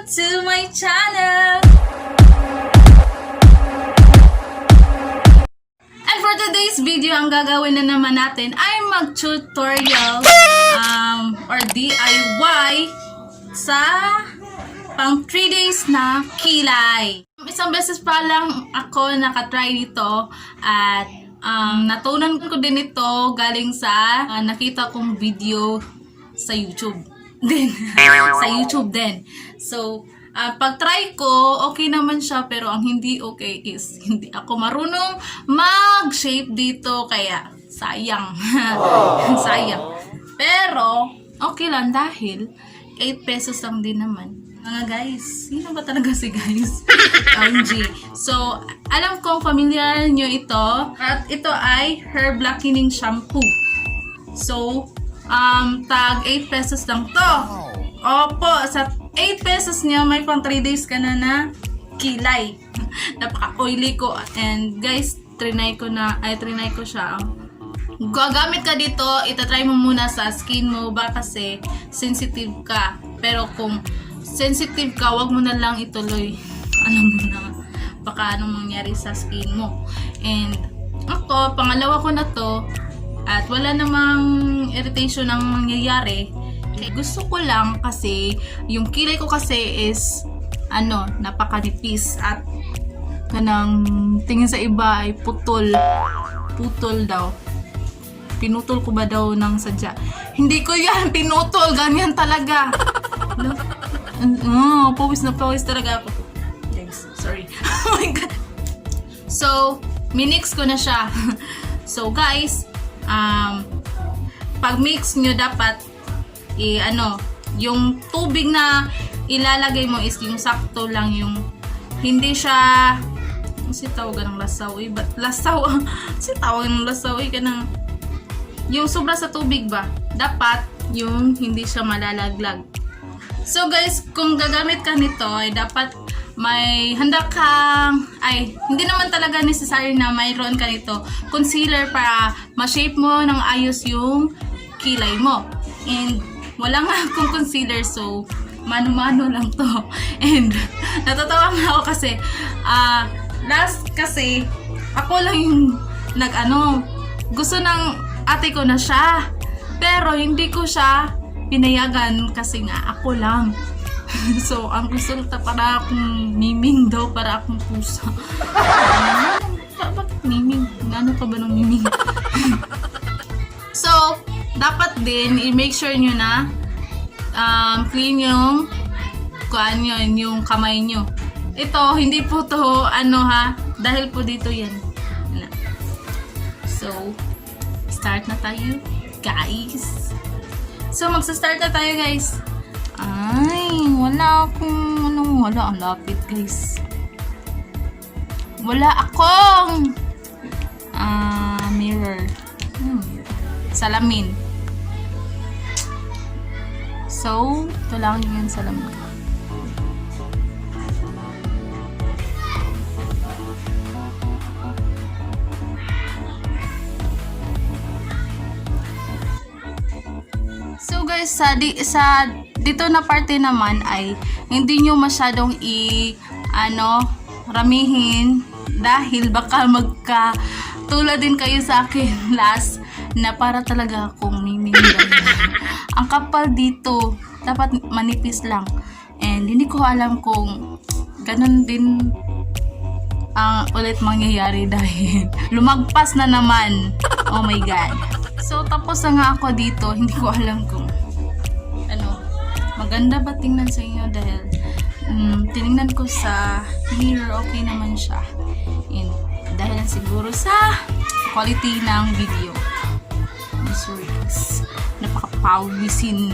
to my channel! And for today's video, ang gagawin na naman natin ay mag-tutorial or DIY sa pang 3 days na kilay. Isang beses pa lang ako nakatry dito at natunan ko din ito galing sa nakita kong video sa YouTube. Sa YouTube din. So, pag-try ko, okay naman siya, pero ang hindi okay is hindi ako marunong mag-shape dito, kaya sayang. Sayang. Pero, okay lang dahil 8 pesos lang din naman. Mga guys, sino ba talaga si guys? OMG. So, alam kong familiar nyo ito. At ito ay hair blackening shampoo. So, tag 8 pesos lang to. Opo, sa 8 pesos niya, may pang 3 days ka na kilay. Napaka-oily ko. And guys, trinay ko siya. Gagamit ka dito, itatry mo muna sa skin mo ba kasi sensitive ka. Pero kung sensitive ka, wag mo na lang ituloy. Alam mo na, baka anong mangyari sa skin mo. And ako, pangalawa ko na to, at wala namang irritation ang mangyayari. Gusto ko lang kasi, yung kilay ko kasi is, napakanipis at kanang tingin sa iba ay putol. Putol daw. Pinutol ko ba daw ng sadya? Hindi ko yan pinutol, ganyan talaga. Pawis na pawis talaga ako. Thanks, sorry. Oh my god. So, minix ko na siya. So guys, pag mix nyo dapat yung tubig na ilalagay mo is yung sakto lang, yung hindi siya kasi tawagan ng lasaw kasi tawagan ng lasaw kanang yung sobra sa tubig ba, dapat yung hindi siya malalaglag. So guys, kung gagamit ka nito ay dapat may handa kang, hindi naman talaga necessary na mayroon ka nito concealer para ma-shape mo ng ayos yung kilay mo. And wala nga akong concealer, so mano-mano lang to. And natatawa nga ako kasi last kasi ako lang yung gusto ng ate ko na siya, pero hindi ko siya pinayagan kasi nga ako lang. So, ang resulta para akong miming daw, para akong pusa. Bakit miming? Ano pa ba ng miming? So, dapat din, i-make sure nyo na clean yung yung kamay nyo. Ito, hindi po to, dahil po dito yan. So, start na tayo, guys. So, magsa-start na tayo, guys. Wala akong, wala, ang lapit, guys. Wala akong mirror. Salamin. So, ito lang yung salamin ko. So guys, dito na parte naman ay hindi nyo masyadong ramihin dahil baka magkatulad din kayo sa akin last na para talaga akong miminggan. Ang kapal dito, dapat manipis lang. And hindi ko alam kung ganun din ang ulit mangyayari dahil lumagpas na naman. Oh my god. So, tapos na nga ako dito. Hindi ko alam kung maganda ba tingnan sa inyo dahil tinignan ko sa mirror, okay naman siya. And dahil siguro sa quality ng video. Sorry guys. Napakapawisin.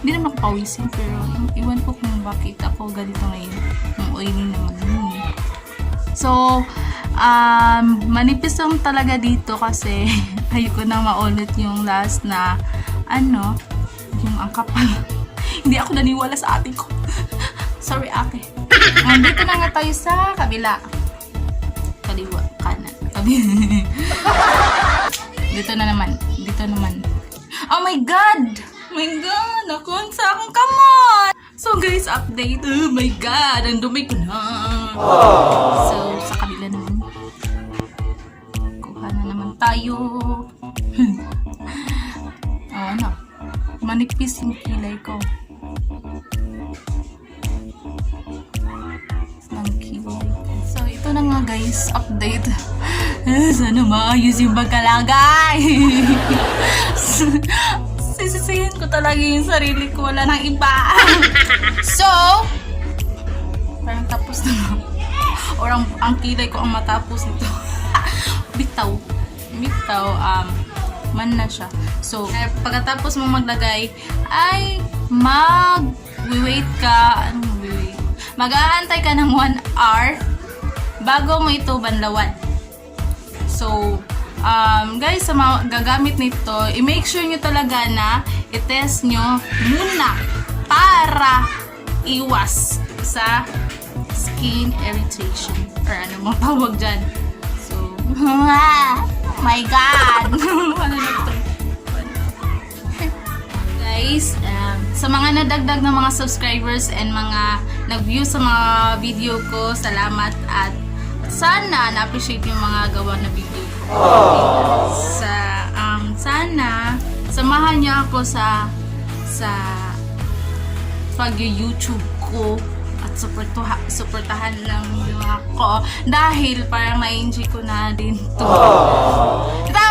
Hindi naman nakapawisin, pero iwan ko kung bakit ako ganito ngayon. Yung oily naman. So, manipis lang talaga dito kasi ayoko na maulit yung last na yung ang kapal. Hindi ako naniwala sa ate ko. Sorry ate. Dito na nga tayo sa kabila. Kaliwa, kanan, kabila. Dito naman. Oh my god! Oh my god! Nakuha sa akong kamot! So guys, guys, update. Oh my God, ang dumi ko na. So, sa kabila naman. Kuha na naman tayo. Ano? Manipis yung kilay ko. So, ito na nga guys, update. Sana maayos yung pagkalagay. Sisisihin ko talaga yung sarili ko. Wala nang iba. So, parang tapos na. Or ang kilay ko ang matapos nito. Bitaw. Man na siya. So, pagkatapos mo maglagay, ay mag-wait ka. Anong wait? Mag-aantay ka ng 1 hour bago mo ito banlawan. So, guys, sa mga gagamit nito, i-make sure nyo talaga na i-test nyo muna para iwas sa skin irritation or ano mo tawag dyan. So, my God! Ano na ito? Guys, sa mga nadagdag na mga subscribers and mga nag-view sa mga video ko, salamat at sana na-appreciate yung mga gawa na video ko. Sana samahan niyo ako sa pag-YouTube ko at suportahan lang niyo ako dahil parang na-enjoy ko na din to. Ito,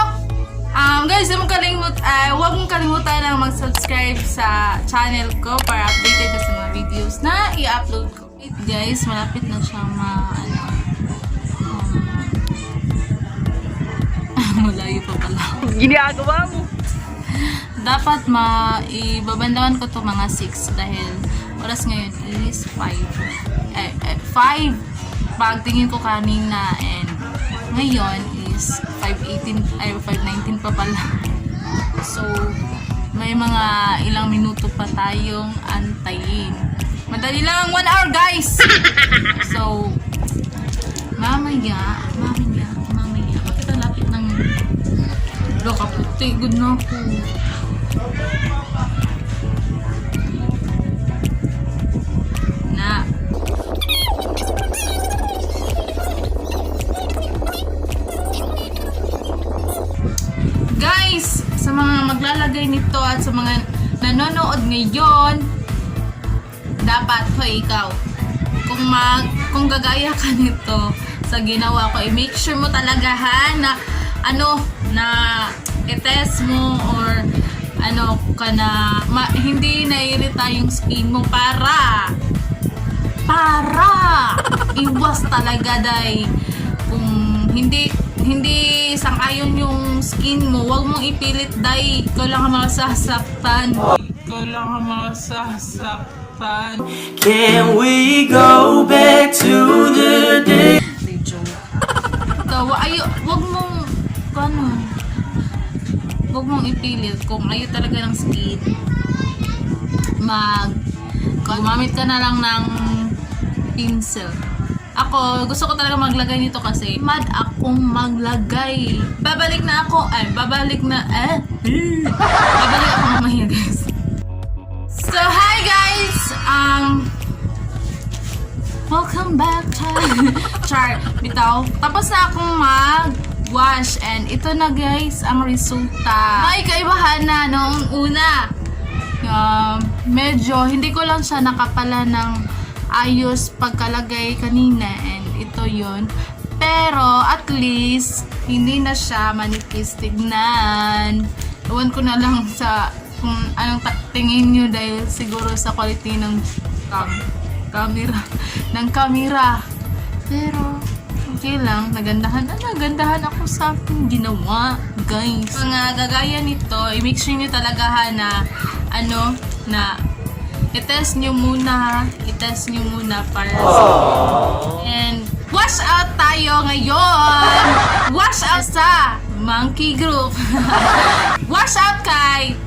guys, huwag mong kalimutan lang mag-subscribe sa channel ko para updated ka sa mga videos na i-upload ko. Guys, malapit na siya malayo pa pala. Ginagawa mo. Dapat ibabandawan ko to mga 6 dahil oras ngayon is 5. 5 pagtingin ko kanina and ngayon is 5:18 ay 5:19 pa pala. So may mga ilang minuto pa tayong antayin. Madali lang ang 1 hour guys. So mamaya bakit ang lapit ng kaputi, good na ako. Na guys, sa mga maglalagay nito at sa mga nanonood ngayon, dapat ikaw kung gagaya ka nito sa ginawa ko, i-make sure mo talaga na i-test mo or hindi naiirita yung skin mo para iwas talaga dahil kung hindi sang-ayon yung skin mo, wag mong ipilit dahil ikaw lang ang masasaktan. Can we go back to the day? Wag mong ipilit kung ayaw talaga ng skin. Gumamit ka na lang ng pencil. Ako, gusto ko talaga maglagay nito kasi mad akong maglagay. Babalik ako mamaya guys. So, hi guys! Welcome back, Char. Bitaw. Tapos na akong mag-wash and ito na guys ang resulta. May kaibahan na noong una. Medyo hindi ko lang siya nakapala ng ayos pagkalagay kanina and ito yon. Pero at least hindi na siya manipis tignan. Ewan ko na lang sa kung anong tingin nyo dahil siguro sa quality ng camera. Pero okay lang, nagandahan ako sa aking ginawa, guys. Mga gagaya nito, i-make sure nyo talaga na i-test nyo muna para and wash out tayo ngayon. Wash out sa Monkey Group. Wash out kay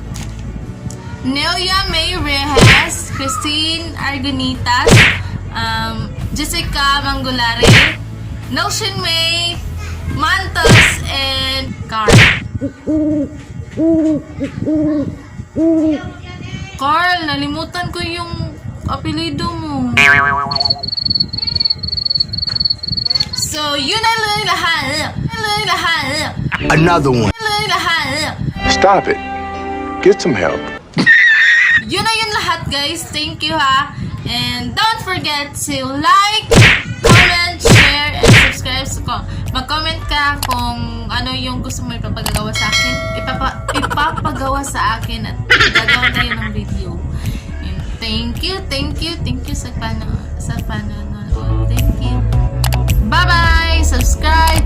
Nelia May Reyes, Christine Argonitas, Jessica Mangulare, Notion May, Mantos, and Carl. Carl, nalimutan ko yung apelido mo. So, yun na lang lahat. Another one. Stop it. Get some help. Yun na yun lahat, guys. Thank you, ha. And don't forget to like, comment, share, and subscribe. Mag-comment ka kung ano yung gusto mo ipapagawa sa akin. Ipapagawa sa akin at gagawa tayo ng video. And thank you sa panonood. Thank you. Bye-bye! Subscribe!